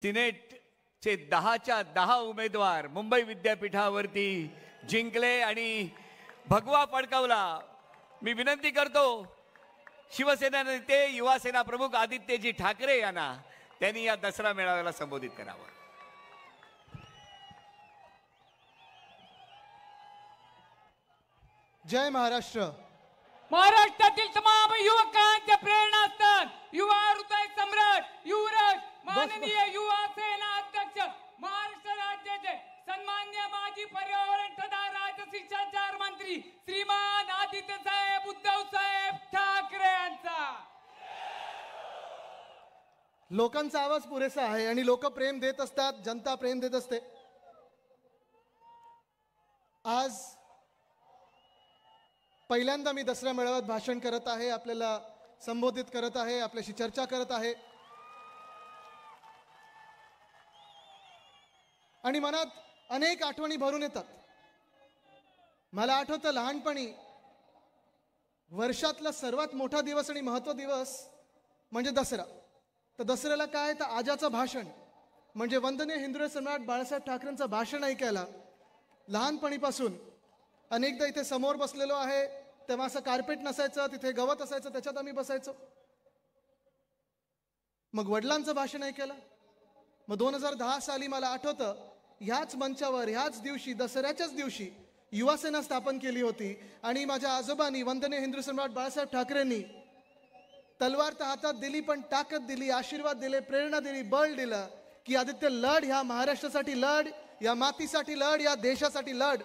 सिनेटचे 10च्या 10 उमेदवार मुंबई विद्यापीठावरती जिंकले आणि भगवा फडकावला। मी विनंती करतो शिवसेना नेते युवा सेना प्रमुख आदित्यजी ठाकरे यांना त्यांनी या दसरा मेळाव्याला संबोधित करावं। जय महाराष्ट्र। महाराष्ट्रातील तमाम युवकांचे प्रेरणास्थान युवा हृदय सम्राट युवराज माननीय युवा सेना अध्यक्ष महाराष्ट्र राज्याचे सन्मान्य माजी पर्यावरण तथा राज्य शिष्टाचार मंत्री श्रीमान आदित्य साहेब उद्धव साहेब ठाकरे यांचा। लोकांचा आवाज पुरेसा आहे आणि लोक प्रेम देत असतात, जनता प्रेम देत असते। आज पहिल्यांदा मी दसरा मेळाव्यात भाषण करत आहे, आपल्याला संबोधित करत आहे, आपल्याशी चर्चा करत आहे आणि मनात अनेक आठवणी भरून येतात। मला आठवतं लहानपणी वर्षातला सर्वात मोठा दिवस आणि महत्त्वाचा दिवस म्हणजे दसरा। तर दसऱ्याला काय तर आजाचं भाषण म्हणजे वंदनीय हिंदू सम्राट बाळासाहेब ठाकरेंचं भाषण ऐकायला लहानपणीपासून अनेकदा इथे समोर बसलेलो आहे। तेव्हा असं कार्पेट नसायचं, तिथे गवत असायचं, त्याच्यात आम्ही बसायचो। मग वडिलांचं भाषण ऐकायला मग 2010 साली मला आठवतं ह्याच मंचावर ह्याच दिवशी दसऱ्याच्याच दिवशी युवासेना स्थापन केली होती आणि माझ्या आजोबांनी वंदनीय हिंदू सम्राट बाळासाहेब ठाकरेंनी तलवार तर हातात दिली पण ताकद दिली, आशीर्वाद दिले, प्रेरणा दिली, बळ दिलं की आदित्य लढ, ह्या महाराष्ट्रासाठी लढ, या मातीसाठी लढ, या देशासाठी लढ।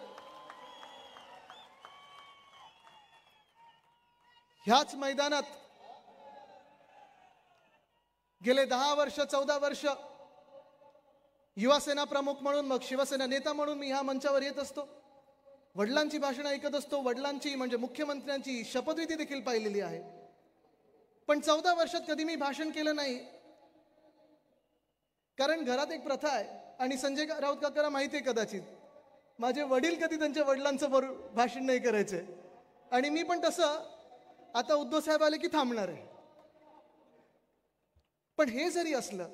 ह्याच मैदानात गेले 10 वर्ष 14 वर्ष युवा सेना प्रमुख म्हणून मग शिवसेना नेता म्हणून मी ह्या मंचावर येत असतो, वडिलांची भाषण ऐकत असतो, वडिलांची म्हणजे मुख्यमंत्र्यांची शपथविधी देखील पाहिलेली आहे। पण 14 वर्षात कधी मी भाषण केलं नाही, कारण घरात एक प्रथा आहे आणि संजय राऊत काकांना माहिती आहे कदाचित माझे वडील कधी त्यांच्या वडिलांचं भाषण नाही करायचे आणि मी पण तसं आता उद्धव साहेब आले की थांबणार आहे। पण हे जरी असलं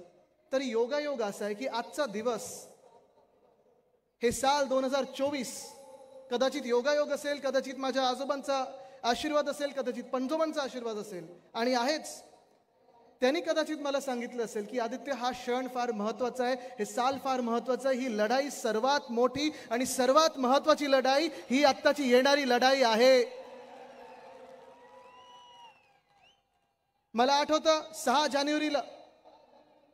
तरी योगायोग असा आहे की आजचा दिवस हे साल 2024 कदाचित योगायोग असेल, कदाचित माझ्या आजोबांचा आशीर्वाद असेल, कदाचित पंजोबांचा आशीर्वाद असेल आणि आहेच। त्यांनी कदाचित मला सांगितलं असेल की आदित्य हा क्षण फार महत्वाचा आहे, हे साल फार महत्वाचं आहे, ही लढाई सर्वात मोठी आणि सर्वात महत्वाची लढाई ही आत्ताची येणारी लढाई आहे। मला आठवतं 6 जानेवारीला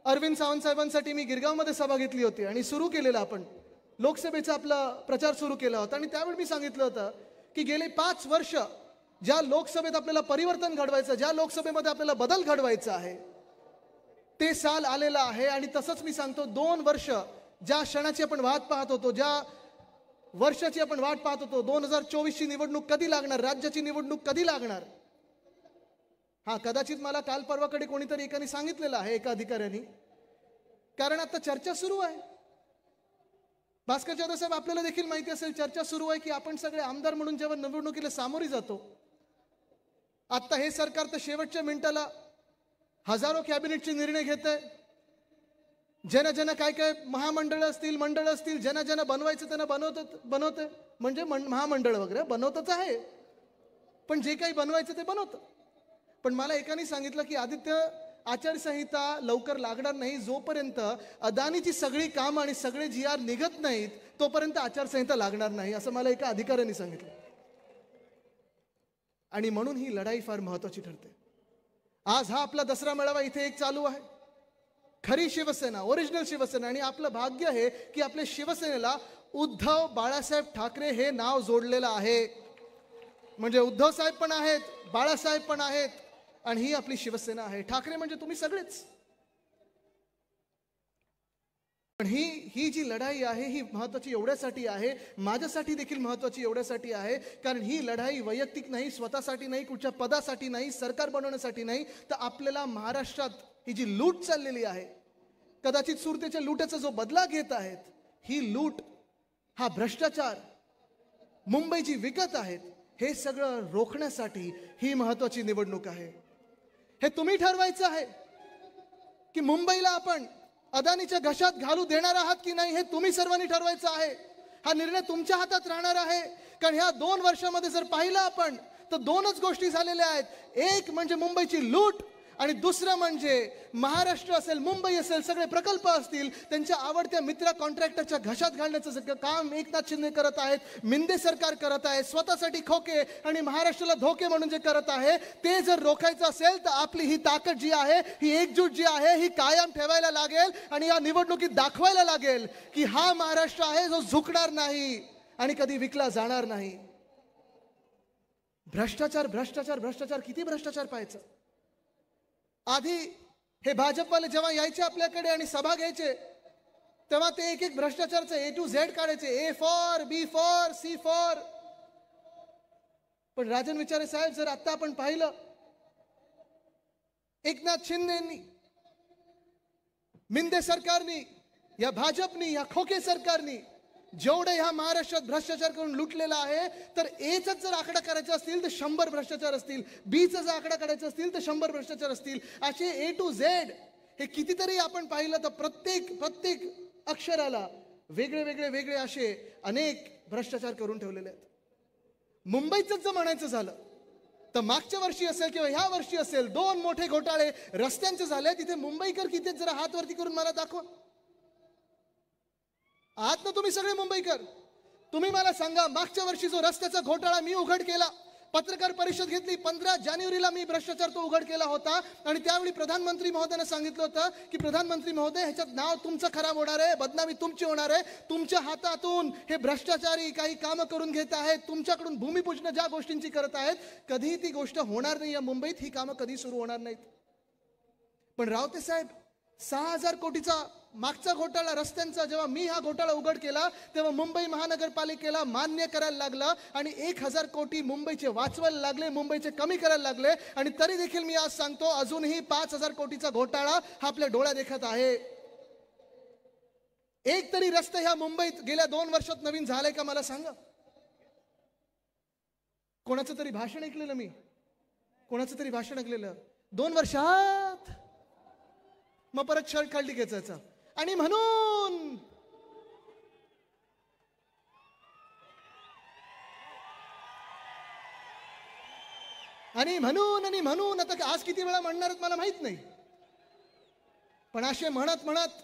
अरविंद सावंत साहेबांसाठी मी गिरगावमध्ये सभा घेतली होती आणि सुरू केलेला आपण लोकसभेचा आपला प्रचार सुरू केला होता आणि त्यावेळी मी सांगितलं होतं की गेले 5 वर्ष ज्या लोकसभेत आपल्याला परिवर्तन घडवायचं, ज्या लोकसभेमध्ये आपल्याला बदल घडवायचा आहे ते साल आलेलं आहे। आणि तसंच मी सांगतो 2 वर्ष ज्या क्षणाची आपण वाट पाहत होतो, ज्या वर्षाची आपण वाट पाहत होतो, 2024 ची निवडणूक कधी लागणार, राज्याची निवडणूक कधी लागणार। हा कदाचित मला काल परवाकडे कोणीतरी एकाने सांगितलेलं आहे, एका अधिकाऱ्याने, कारण आता चर्चा सुरू आहे। भास्कर जाधव साहेब आपल्याला देखील माहिती असेल चर्चा सुरू आहे की आपण सगळे आमदार म्हणून जेव्हा निवडणुकीला सामोरी जातो, आता हे सरकार तर शेवटच्या मिनिटाला हजारो कॅबिनेटचे निर्णय घेत आहे, ज्यांना ज्यांना काय काय महामंडळ असतील मंडळ असतील ज्यांना ज्यांना बनवायचं त्यांना बनवतं म्हणजे महामंडळ वगैरे बनवतच आहे, पण जे काही बनवायचं ते बनवतं। पण मला एकाने सांगितलं की आदित्य आचारसंहिता लवकर लागणार नाही, जोपर्यंत अदानीची सगळी कामं आणि सगळे GR निघत नाहीत तोपर्यंत आचारसंहिता लागणार नाही, असं मला एका अधिकाऱ्याने सांगितलं। आणि म्हणून ही लढाई फार महत्वाची ठरते। आज हा आपला दसरा मेळावा इथे एक चालू आहे, खरी शिवसेना, ओरिजिनल शिवसेना, आणि आपलं भाग्य आहे की आपल्या शिवसेनेला उद्धव बाळासाहेब ठाकरे हे नाव जोडलेलं आहे। म्हणजे उद्धव साहेब पण आहेत, बाळासाहेब पण आहेत आणि ही आपली शिवसेना आहे। ठाकरे म्हणजे तुम्ही सगळेच। पण ही जी लढाई आहे ही महत्वाची एवढ्यासाठी आहे, माझ्यासाठी देखील महत्वाची एवढ्यासाठी आहे, कारण ही लढाई वैयक्तिक नाही, स्वतःसाठी नाही, कुठच्या पदासाठी नाही, सरकार बनवण्यासाठी नाही, तर आपल्याला महाराष्ट्रात ही जी लूट चाललेली आहे, कदाचित सुरतेच्या लूटाचा जो बदला घेत आहेत, ही लूट, हा भ्रष्टाचार, मुंबईची विकत आहेत, हे सगळं रोखण्यासाठी ही महत्वाची निवडणूक आहे। हे तुम्ही ठरवायचं आहे की मुंबईला आपण अदानीच्या घशात घालू देणार आहात की नाही हे तुम्ही सर्वांनी ठरवायचं आहे. हा निर्णय तुमच्या हातात राहणार आहे. कारण ह्या 2 वर्षामध्ये जर पाहिलं आपण तर 2च गोष्टी झालेल्या आहेत. एक म्हणजे मुंबईची लूट आणि दुसरं म्हणजे महाराष्ट्र असेल, मुंबई असेल, सगळे प्रकल्प असतील त्यांच्या आवडत्या मित्र कॉन्ट्रॅक्टरच्या घशात घालण्याचं काम एकनाथ शिंदे करत आहेत, मिंदे सरकार करत आहे. स्वतःसाठी खोके आणि महाराष्ट्राला धोके म्हणून जे करत आहे ते जर रोखायचं असेल तर आपली ही ताकद जी आहे, ही एकजूट जी आहे, ही कायम ठेवायला लागेल आणि या निवडणुकीत दाखवायला लागेल की हा महाराष्ट्र आहे जो झुकणार नाही आणि कधी विकला जाणार नाही. भ्रष्टाचार भ्रष्टाचार भ्रष्टाचार, किती भ्रष्टाचार पाहायचं. आधी हे भाजपवाले जेव्हा यायचे आपल्याकडे आणि सभा घ्यायचे तेव्हा ते एक एक भ्रष्टाचारचे A to Z काढायचे, A for, B for, C for. पण राजन विचारे साहेब, जर आता आपण पाहिलं एकनाथ शिंदेनी, मिंदे सरकारनी, या भाजपनी, या खोके सरकारनी जेवढे ह्या महाराष्ट्रात भ्रष्टाचार करून लुटलेला आहे, तर Aचा जर आकडा करायचा असतील तर 100 भ्रष्टाचार असतील, Bचा जर आकडा करायचा असतील तर 100 भ्रष्टाचार असतील. असे A to Z हे कितीतरी आपण पाहिलं तर प्रत्येक अक्षराला वेगळे वेगळे वेगळे असे अनेक भ्रष्टाचार करून ठेवलेले आहेत. मुंबईचं जर म्हणायचं झालं तर मागच्या वर्षी असेल किंवा ह्या वर्षी असेल 2 मोठे घोटाळे रस्त्यांचे झाले. तिथे मुंबईकर किती जरा हात वरती करून मला दाखवा. आहात ना तुम्ही सगळे मुंबईकर? तुम्ही मला सांगा, मागच्या वर्षी जो रस्त्याचा घोटाळा मी उघड केला, पत्रकार परिषद घेतली, 15 जानेवारीला मी भ्रष्टाचार तो उघड केला होता आणि त्यावेळी प्रधानमंत्री महोदयाने सांगितलं होतं की प्रधानमंत्री महोदय, ह्याच्यात नाव तुमचं खराब होणार आहे, बदनामी तुमची होणार आहे, तुमच्या हातातून हे भ्रष्टाचारी काही कामं करून घेत आहेत, तुमच्याकडून भूमिपूजन ज्या गोष्टींची करत आहेत, कधी ती गोष्ट होणार नाही. या मुंबईत ही कामं कधी सुरू होणार नाहीत. पण रावते साहेब, 6000 कोटीचा मागचा घोटाळा रस्त्यांचा जेव्हा मी हा घोटाळा उघड केला तेव्हा मुंबई महानगरपालिकेला मान्य करायला लागला आणि 1000 कोटी मुंबईचे वाचवायला लागले, मुंबईचे कमी करायला लागले. आणि तरी देखील मी आज सांगतो, अजूनही 5000 कोटीचा घोटाळा हा आपल्या डोळ्या देखत आहे. एक तरी रस्ते ह्या मुंबईत गेल्या 2 वर्षात नवीन झाले का मला सांगा. कोणाचं तरी भाषण ऐकलेलं मी, कोणाचं तरी भाषण ऐकलेलं 2 वर्षात, मग परत शर्ट खाली घ्यायचा आणि म्हणून आता आज किती वेळा म्हणणार मला माहित नाही. पण असे म्हणत म्हणत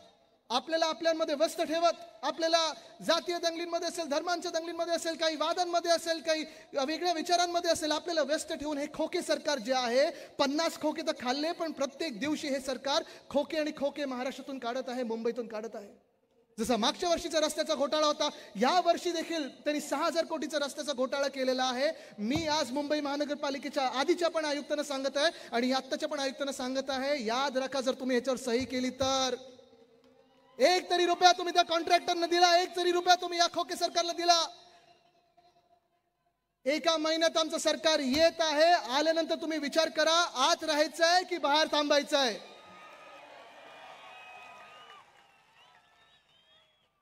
आपल्याला आपल्यामध्ये व्यस्त ठेवत, आपल्याला जातीय दंगलींमध्ये असेल, धर्मांच्या दंगलींमध्ये असेल, काही वादांमध्ये असेल, काही वेगळ्या विचारांमध्ये असेल, आपल्याला व्यस्त ठेवून हे खोके सरकार जे आहे, 50 खोके तर खाल्ले, पण प्रत्येक दिवशी हे सरकार खोके आणि खोके महाराष्ट्रातून काढत आहे, मुंबईतून काढत आहे. जसा मागच्या वर्षीचा रस्त्याचा घोटाळा होता, या वर्षी देखील त्यांनी 6000 कोटीचा रस्त्याचा घोटाळा केलेला आहे. मी आज मुंबई महानगरपालिकेच्या आधीच्या पण आयुक्तांना सांगत आहे आणि आत्ताच्या पण आयुक्तांना सांगत आहे, याद राखा, जर तुम्ही याच्यावर सही केली तर 1 तरी रुपया तुम्ही त्या कॉन्ट्रॅक्टरने दिला, 1 तरी रुपया तुम्ही या खोके सरकारला दिला. एका महिन्यात आमचं सरकार येत आहे, आल्यानंतर तुम्ही विचार करा, आत राहायचंय की बाहेर थांबायचंय.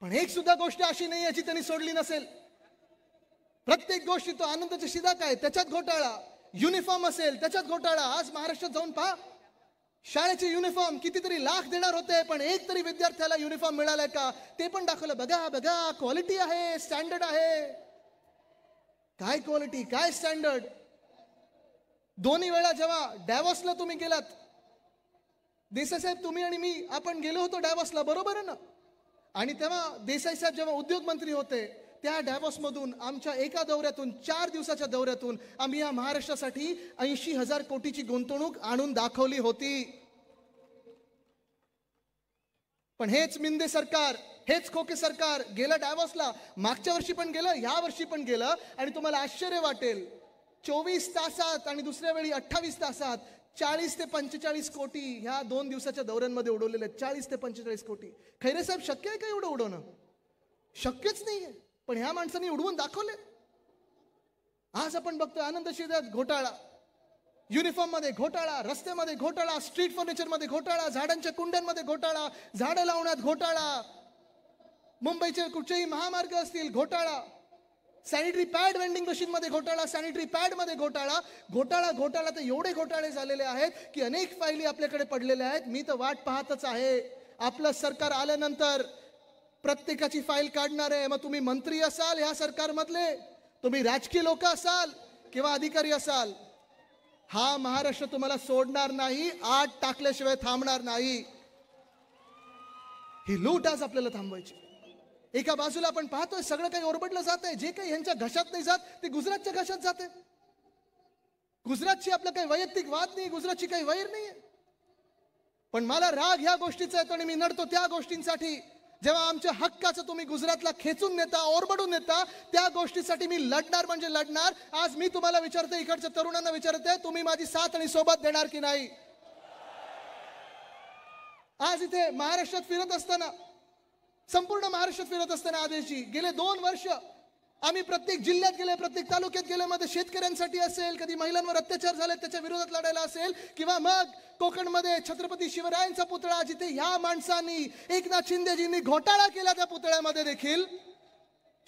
पण एक सुद्धा गोष्ट अशी नाही याची त्यांनी सोडली नसेल. प्रत्येक गोष्टी, तो आनंदाचा शिदा काय त्याच्यात घोटाळा, युनिफॉर्म असेल त्याच्यात घोटाळा. आज महाराष्ट्रात जाऊन पहा, शाळेचे युनिफॉर्म कितीतरी लाख देणार होते, पण एक तरी विद्यार्थ्याला युनिफॉर्म मिळालाय का ते पण दाखवलं. बघा बघा, क्वालिटी आहे, स्टँडर्ड आहे. काय क्वालिटी, काय स्टँडर्ड. दोन्ही वेळा जेव्हा डॅवॉसला तुम्ही गेलात, देसाई साहेब, तुम्ही आणि मी आपण गेलो होतो डॅवॉसला, बरोबर आहे ना? आणि तेव्हा देसाई साहेब जेव्हा उद्योग मंत्री होते, त्या डॅवॉसमधून आमच्या एका दौऱ्यातून, 4 दिवसाच्या दौऱ्यातून आम्ही या महाराष्ट्रासाठी 80,000 कोटीची गुंतवणूक आणून दाखवली होती. पण हेच मिंदे सरकार, हेच खोके सरकार गेलं डॅवॉसला, मागच्या वर्षी पण गेलं, या वर्षी पण गेलं. आणि तुम्हाला आश्चर्य वाटेल, 24 तासात आणि दुसऱ्या वेळी 28 तासात 40 ते 45 कोटी ह्या 2 दिवसाच्या दौऱ्यांमध्ये उडवलेले आहेत. 40 ते 45 कोटी. खैरे साहेब, शक्य आहे का एवढं उडवणं? शक्यच नाहीये. पण ह्या माणसांनी उडवून दाखवले. आज आपण बघतोय आनंद शिदात घोटाळा, युनिफॉर्म मध्ये घोटाळा, रस्त्यामध्ये घोटाळा, स्ट्रीट फर्निचर मध्ये घोटाळा, झाडांच्या कुंड्यांमध्ये घोटाळा, झाडं लावण्यात घोटाळा, मुंबईचे कुठचेही महामार्ग असतील घोटाळा, सॅनिटरी पॅड वेंडिंग मशीन मध्ये घोटाळा, सॅनिटरी पॅड मध्ये घोटाळा. घोटाळा तर एवढे घोटाळे झालेले आहेत की अनेक फायली आपल्याकडे पडलेल्या आहेत. मी तर वाट पाहतच आहे. आपलं सरकार आल्यानंतर प्रत्येकाची फाईल काढणार आहे. मग तुम्ही मंत्री असाल ह्या सरकारमधले, तुम्ही राजकीय लोक असाल किंवा अधिकारी असाल, हा महाराष्ट्र तुम्हाला सोडणार नाही, आत टाकल्याशिवाय थांबणार नाही. ही लूट आज आपल्याला थांबवायची. एका बाजूला आपण पाहतोय सगळं काही ओरबडलं जात आहे. जे काही यांच्या घशात नाही जात ते गुजरातच्या घशात जाते. गुजरातची आपलं काही वैयक्तिक वाद नाही, गुजरातची काही वैर नाहीये. पण मला राग ह्या गोष्टीचा येतो आणि मी नडतो त्या गोष्टींसाठी. जेव्हा आमच्या हक्काचं तुम्ही गुजरातला खेचून नेता, ओरबडून नेता, त्या गोष्टीसाठी मी लढणार म्हणजे लढणार. आज मी तुम्हाला विचारते, इकडच्या तरुणांना विचारते, तुम्ही माझी साथ आणि सोबत देणार की नाही? आज इथे महाराष्ट्रात फिरत असताना, संपूर्ण महाराष्ट्रात फिरत असताना आदेशजी गेले 2 वर्ष आम्ही प्रत्येक जिल्ह्यात गेले, प्रत्येक तालुक्यात गेले. मध्ये शेतकऱ्यांसाठी असेल, कधी महिलांवर अत्याचार झाले त्याच्या विरोधात लढायला असेल, किंवा मग कोकणमध्ये छत्रपती शिवरायांचा पुतळा, जिथे ह्या माणसांनी, एकनाथ शिंदेजींनी घोटाळा केला, त्या पुतळ्यामध्ये देखील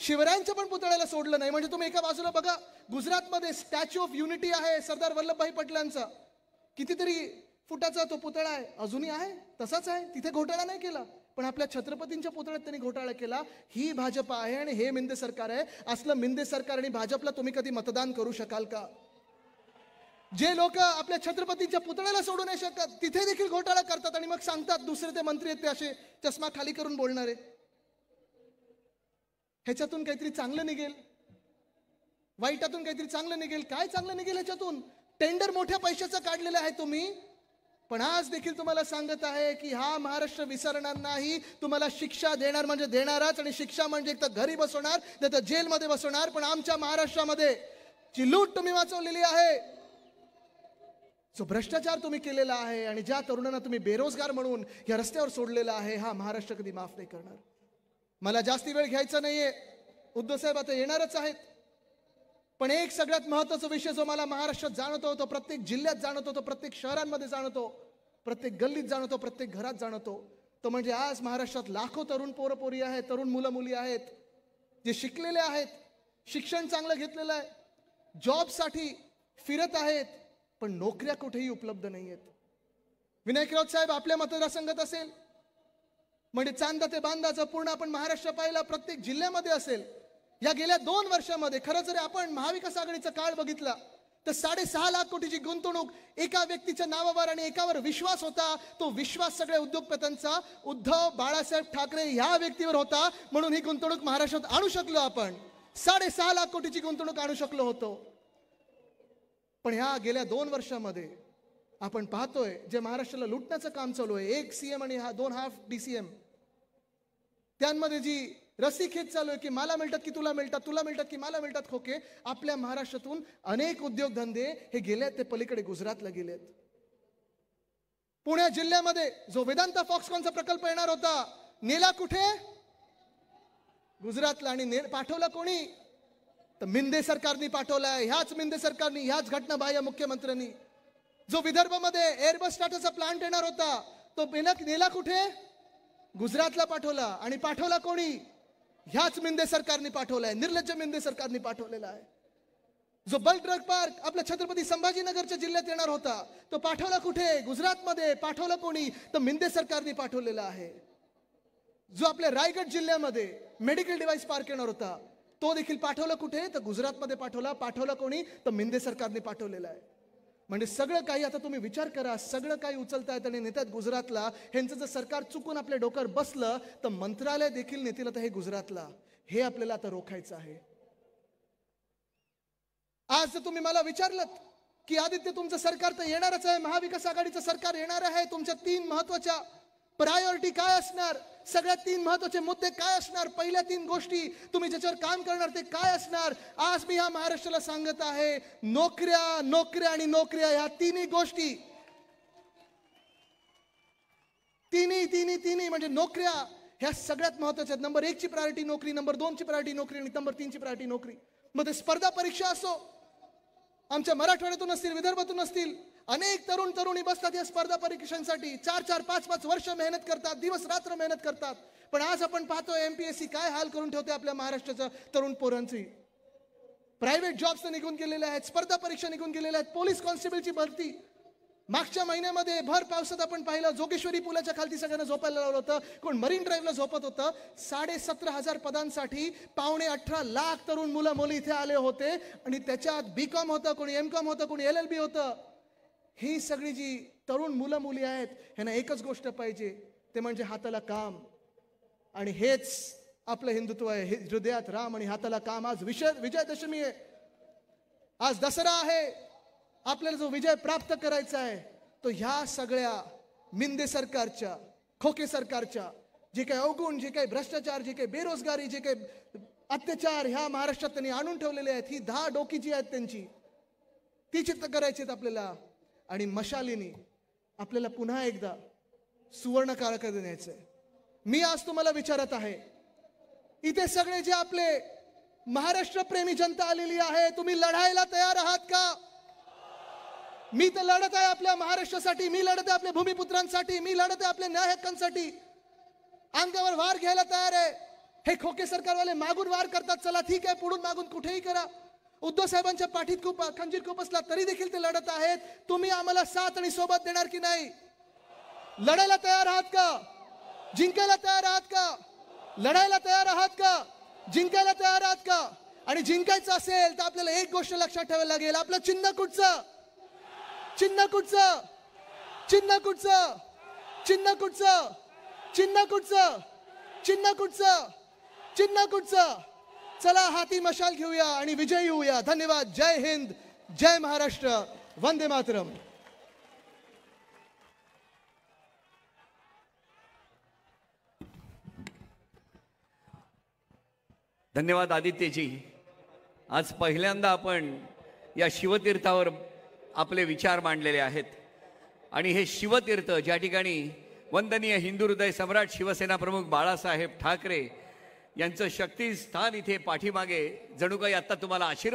शिवरायांच्या पण पुतळ्याला सोडलं नाही. म्हणजे तुम्ही एका बाजूला बघा, गुजरातमध्ये स्टॅच्यू ऑफ युनिटी आहे सरदार वल्लभभाई पटेलांचा, कितीतरी फुटाचा तो पुतळा आहे, अजूनही आहे, तसाच आहे, तिथे घोटाळा नाही केला. पण आपल्या छत्रपतींच्या पुतळ्यात त्यांनी घोटाळा केला. ही भाजप आहे आणि हे मिंदे सरकार आहे. असलं मिंदे सरकार आणि भाजपला तुम्ही कधी मतदान करू शकाल का? जे लोक आपल्या छत्रपतींच्या पुतळ्याला सोडू नाही शकत, तिथे देखील घोटाळा करतात आणि मग सांगतात दुसरे ते मंत्री आहेत ते असे चष्मा खाली करून बोलणारे. ह्याच्यातून काहीतरी चांगलं निघेल, वाईटातून काहीतरी चांगलं निघेल. काय चांगलं निघेल ह्याच्यातून? टेंडर मोठ्या पैशाचं काढलेलं आहे तुम्ही, पण आज देखील तुम्हाला सांगत आहे की हा महाराष्ट्र विसरणार नाही. तुम्हाला शिक्षा देणार म्हणजे देणारच, आणि शिक्षा म्हणजे एक तर घरी बसवणार, नाही तर जेलमध्ये बसवणार. पण आमच्या महाराष्ट्रामध्ये जी लूट तुम्ही वाचवलेली आहे, जो भ्रष्टाचार तुम्ही केलेला आहे, आणि ज्या तरुणांना तुम्ही बेरोजगार म्हणून या रस्त्यावर सोडलेला आहे, हा महाराष्ट्र कधी माफ नाही करणार. मला जास्ती वेळ घ्यायचा नाहीये, उद्धव साहेब आता येणारच आहेत. पण एक सगळ्यात महत्त्वाचा विषय जो मला महाराष्ट्रात जाणवतो, तो प्रत्येक जिल्ह्यात जाणवतो, तो प्रत्येक शहरांमध्ये जाणवतो, प्रत्येक गल्लीत जाणवतो, प्रत्येक घरात जाणवतो, तो म्हणजे आज महाराष्ट्रात लाखो तरुण पोरपोरी आहेत, तरुण मुलं मुली आहेत, जे शिकलेले आहेत, शिक्षण चांगलं घेतलेलं आहे, जॉबसाठी फिरत आहेत, पण नोकऱ्या कुठेही उपलब्ध नाही आहेत. विनायक राऊत साहेब आपल्या मतदारसंघात असेल, म्हणजे चांदा ते बांदाचं पूर्ण आपण महाराष्ट्र पाहिला, प्रत्येक जिल्ह्यामध्ये असेल. या गेल्या 2 वर्षामध्ये खरं जर आपण महाविकास आघाडीचा काळ बघितला तर 6.5 लाख कोटीची गुंतवणूक एका व्यक्तीच्या नावावर आणि एकावर विश्वास होता. तो विश्वास सगळ्या उद्योगपत्यांचा उद्धव बाळासाहेब ठाकरे ह्या व्यक्तीवर होता, म्हणून ही गुंतवणूक महाराष्ट्रात आणू शकलो आपण. 6.5 लाख कोटीची गुंतवणूक आणू शकलो होतो. पण ह्या गेल्या 2 वर्षामध्ये आपण पाहतोय जे महाराष्ट्राला लुटण्याचं काम चालू आहे, 1 CM आणि 2 हाफ DCM, त्यांमध्ये जी रस्सीखेच चालू आहे की मला मिळतात की तुला मिळतात, तुला मिळतात की मला मिळतात खोके. आपल्या महाराष्ट्रातून अनेक उद्योगधंदे हे गेलेत ते पलीकडे गुजरातला गेलेत. पुणे जिल्ह्यामध्ये जो वेदांता फॉक्सकॉनचा प्रकल्प येणार होता, नेला कुठे? गुजरातला. आणि पाठवला कोणी? तर मिंदे सरकारनी पाठवलाय. ह्याच मिंदे सरकारनी, ह्याच घटनाबाह्य मुख्यमंत्र्यांनी. जो विदर्भामध्ये एअरबस टाटाचा प्लांट येणार होता, तो नेला कुठे? गुजरातला पाठवला. आणि पाठवला कोणी? ह्याच मिंदे सरकारने पाठवलाय, निर्लज्ज मिंदे सरकारने पाठवलेला आहे. जो बल्क ड्रग पार्क आपल्या छत्रपती संभाजीनगरच्या जिल्ह्यात येणार होता, तो पाठवला कुठे? गुजरातमध्ये. पाठवला कोणी? तर मिंदे सरकारने पाठवलेला आहे. जो आपल्या रायगड जिल्ह्यामध्ये मेडिकल डिव्हाइस पार्क येणार होता, तो देखील पाठवला कुठे? तर गुजरातमध्ये पाठवला. पाठवला कोणी? तर मिंदे सरकारने पाठवलेला आहे. म्हणजे सगळं काही, आता तुम्ही विचार करा, सगळं काही उचलतायत आणि नेतात गुजरातला. ह्यांचं जर सरकार चुकून आपल्या डोक्यावर बसलं तर मंत्रालय देखील नेतील आता हे गुजरातला. हे आपल्याला आता रोखायचं आहे. आज जर तुम्ही मला विचारलं की आदित्य तुमचं सरकार तर येणारच आहे, महाविकास आघाडीचं सरकार येणार आहे, तुमच्या 3 महत्वाच्या प्रायोरिटी काय असणार, सगळ्यात 3 महत्वाचे मुद्दे काय असणार, पहिल्या 3 गोष्टी तुम्ही ज्याच्यावर काम करणार ते काय असणार? आज मी ह्या महाराष्ट्राला सांगत आहे, नोकऱ्या, नोकऱ्या आणि नोकऱ्या. ह्या 3 गोष्टी, तिन्ही म्हणजे नोकऱ्या ह्या सगळ्यात महत्वाच्या. नंबर 1 ची प्रायोरिटी नोकरी, नंबर 2 ची प्रायोरिटी नोकरी आणि नंबर 3 ची प्रायोरिटी नोकरी. मग ते स्पर्धा परीक्षा असो, आमच्या मराठवाड्यातून असतील, विदर्भातून असतील, अनेक तरुणी बसतात या स्पर्धा परीक्षांसाठी. 4-4, 5-5 वर्ष मेहनत करतात, दिवस रात्र मेहनत करतात. पण आज आपण पाहतोय MPSC काय हाल करून ठेवते आपल्या महाराष्ट्राच्या तरुण पोरांची. प्रायव्हेट जॉब्स निघून गेलेले आहेत, स्पर्धा परीक्षा निघून गेलेल्या आहेत, पोलीस कॉन्स्टेबलची भरती. मागच्या महिन्यामध्ये भर पावसात आपण पाहिलं, जोगेश्वरी पुलाच्या खालती सगळ्यांना झोपायला लावलं होतं, कोण मरीन ड्राईव्हला झोपत होतं. 17,500 पदांसाठी 18.25 लाख तरुण मुलं मुली इथे आले होते आणि त्याच्यात BCom होतं, कोणी MCom होतं, कोणी LLB होतं. ही सगळी जी तरुण मुलं मुली आहेत ह्यांना एकच गोष्ट पाहिजे, ते म्हणजे हाताला काम. आणि हेच आपलं हिंदुत्व आहे. हृदयात राम आणि हाताला काम. आज विजयादशमी आहे, आज दसरा आहे. आपल्याला जो विजय प्राप्त करायचा आहे तो ह्या सगळ्या मिंदे सरकारच्या, खोके सरकारच्या जे काही अवगुण, जे काही भ्रष्टाचार, जे काही बेरोजगारी, जे काही अत्याचार ह्या महाराष्ट्रात त्यांनी आणून ठेवलेले आहेत, ही 10 डोकी जी आहेत त्यांची, ती चित्त करायची आहेत आपल्याला. आणि मशालीनी आपल्याला पुन्हा एकदा सुवर्ण काळाकडे न्यायचंय. मी आज तुम्हाला विचारत आहे, इथे सगळे जे आपले महाराष्ट्र प्रेमी जनता आलेली आहे, तुम्ही लढायला तयार आहात का? मी तर लढत आहे आपल्या महाराष्ट्रासाठी, मी लढत आहे आपल्या भूमिपुत्रांसाठी, मी लढत आहे आपल्या न्याय हक्कांसाठी. अंगावर वार घ्यायला तयार आहे. हे खोके सरकारवाले मागून वार करतात, चला ठीक आहे, पुढून मागून कुठेही करा. उद्धव साहेबांच्या पाठीत खूप खंजीर खुपसला तरी देखील ते लढत आहेत. तुम्ही आम्हाला साथ आणि सोबत देणार की नाही? लढायला तयार आहात का? जिंकायला तयार आहात का? लढायला तयार आहात का? जिंकायला तयार आहात का? आणि जिंकायचं असेल तर आपल्याला एक गोष्ट लक्षात ठेवायला लागेल, आपलं चिन्ह कुठचं? चिन्ह कुठचं? चिन्ह कुठचं? चिन्ह कुठचं? चिन्ह कुठचं? चिन्ह कुठचं? चिन्ह कुठचं? चला हाती मशाल घेऊया आणि विजयी होऊया. धन्यवाद. जय हिंद, जय महाराष्ट्र, वंदे मातरम. धन्यवाद आदित्यजी. आज पहिल्यांदा आपण या शिवतीर्थावर आपले विचार मांडलेले आहेत आणि हे शिवतीर्थ ज्या ठिकाणी वंदनीय हिंदू हृदय सम्राट शिवसेना प्रमुख बाळासाहेब ठाकरे यांचं शक्तिस्थान इथे पाठीमागे जणू काही आता तुम्हाला आशीर्वाद